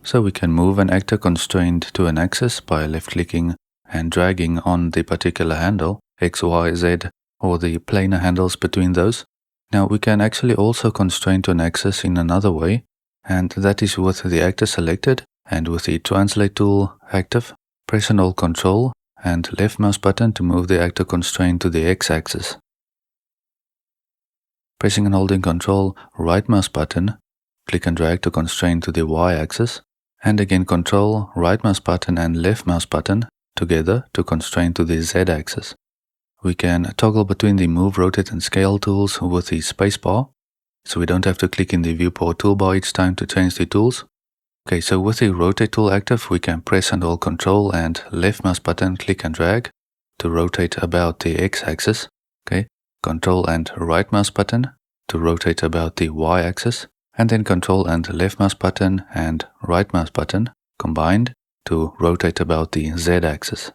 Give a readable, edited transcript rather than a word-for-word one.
So we can move an actor constrained to an axis by left-clicking and dragging on the particular handle, X, Y, Z, or the planar handles between those. Now we can actually also constrain to an axis in another way, and that is with the actor selected and with the translate tool active. Press and hold Control and left mouse button to move the actor constraint to the X-axis. Pressing and holding Control, right mouse button, click and drag to constrain to the Y-axis, and again Control, right mouse button and left mouse button together to constrain to the Z-axis. We can toggle between the Move, Rotate and Scale tools with the spacebar, so we don't have to click in the Viewport toolbar each time to change the tools. Okay, so with the Rotate tool active, we can press and hold Control and left mouse button, click and drag to rotate about the X-axis. Okay, Control and right mouse button to rotate about the Y-axis, and then Control and left mouse button and right mouse button combined to rotate about the Z-axis.